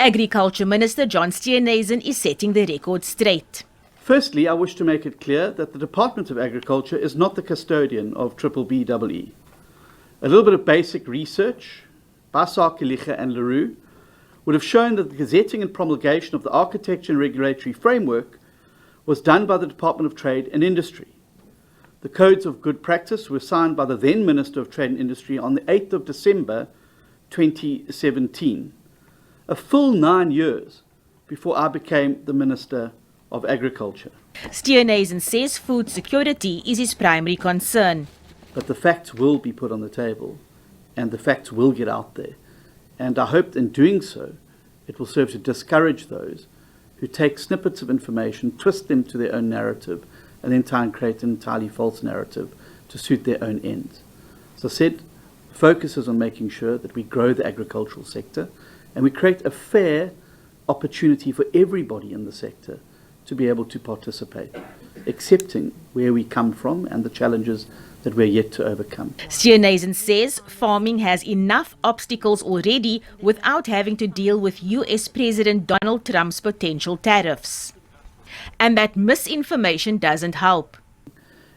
Agriculture Minister John Steenuisen is setting the record straight. Firstly, I wish to make it clear that the Department of Agriculture is not the custodian of BBBEE. A little bit of basic research by Sakeliga and LaRue would have shown that the gazetting and promulgation of the architecture and regulatory framework was done by the Department of Trade and Industry. The codes of good practice were signed by the then Minister of Trade and Industry on the 8th of December 2017, a full 9 years before I became the Minister of Agriculture. Steenuisen says food security is his primary concern. But the facts will be put on the table and the facts will get out there. And I hope in doing so, it will serve to discourage those who take snippets of information, twist them to their own narrative, and then try and create an entirely false narrative to suit their own ends. As I said, the focus is on making sure that we grow the agricultural sector and we create a fair opportunity for everybody in the sector to be able to participate, accepting where we come from and the challenges that we're yet to overcome. Steenuisen says farming has enough obstacles already without having to deal with US President Donald Trump's potential tariffs. And that misinformation doesn't help.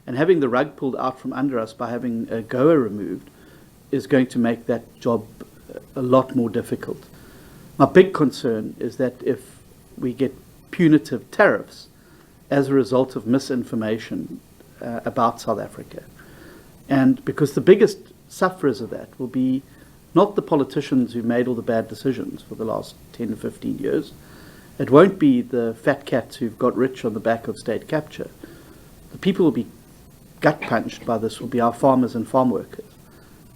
And having the rug pulled out from under us by having a GOA removed is going to make that job a lot more difficult. My big concern is that if we get punitive tariffs as a result of misinformation about South Africa, and because the biggest sufferers of that will be not the politicians who made all the bad decisions for the last 10 or 15 years. It won't be the fat cats who've got rich on the back of state capture. The people who will be gut punched by this will be our farmers and farm workers.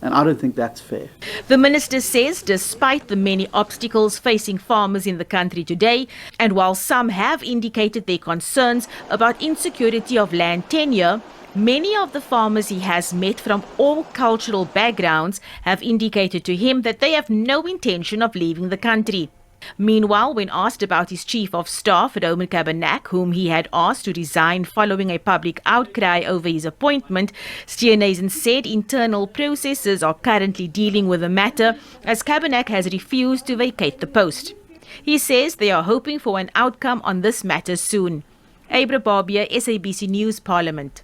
And I don't think that's fair. The minister says despite the many obstacles facing farmers in the country today, and while some have indicated their concerns about insecurity of land tenure, many of the farmers he has met from all cultural backgrounds have indicated to him that they have no intention of leaving the country. Meanwhile, when asked about his chief of staff, Roman Cabernac, whom he had asked to resign following a public outcry over his appointment, Steenhuisen said internal processes are currently dealing with the matter as Cabernac has refused to vacate the post. He says they are hoping for an outcome on this matter soon. Abra Barbia, SABC News, Parliament.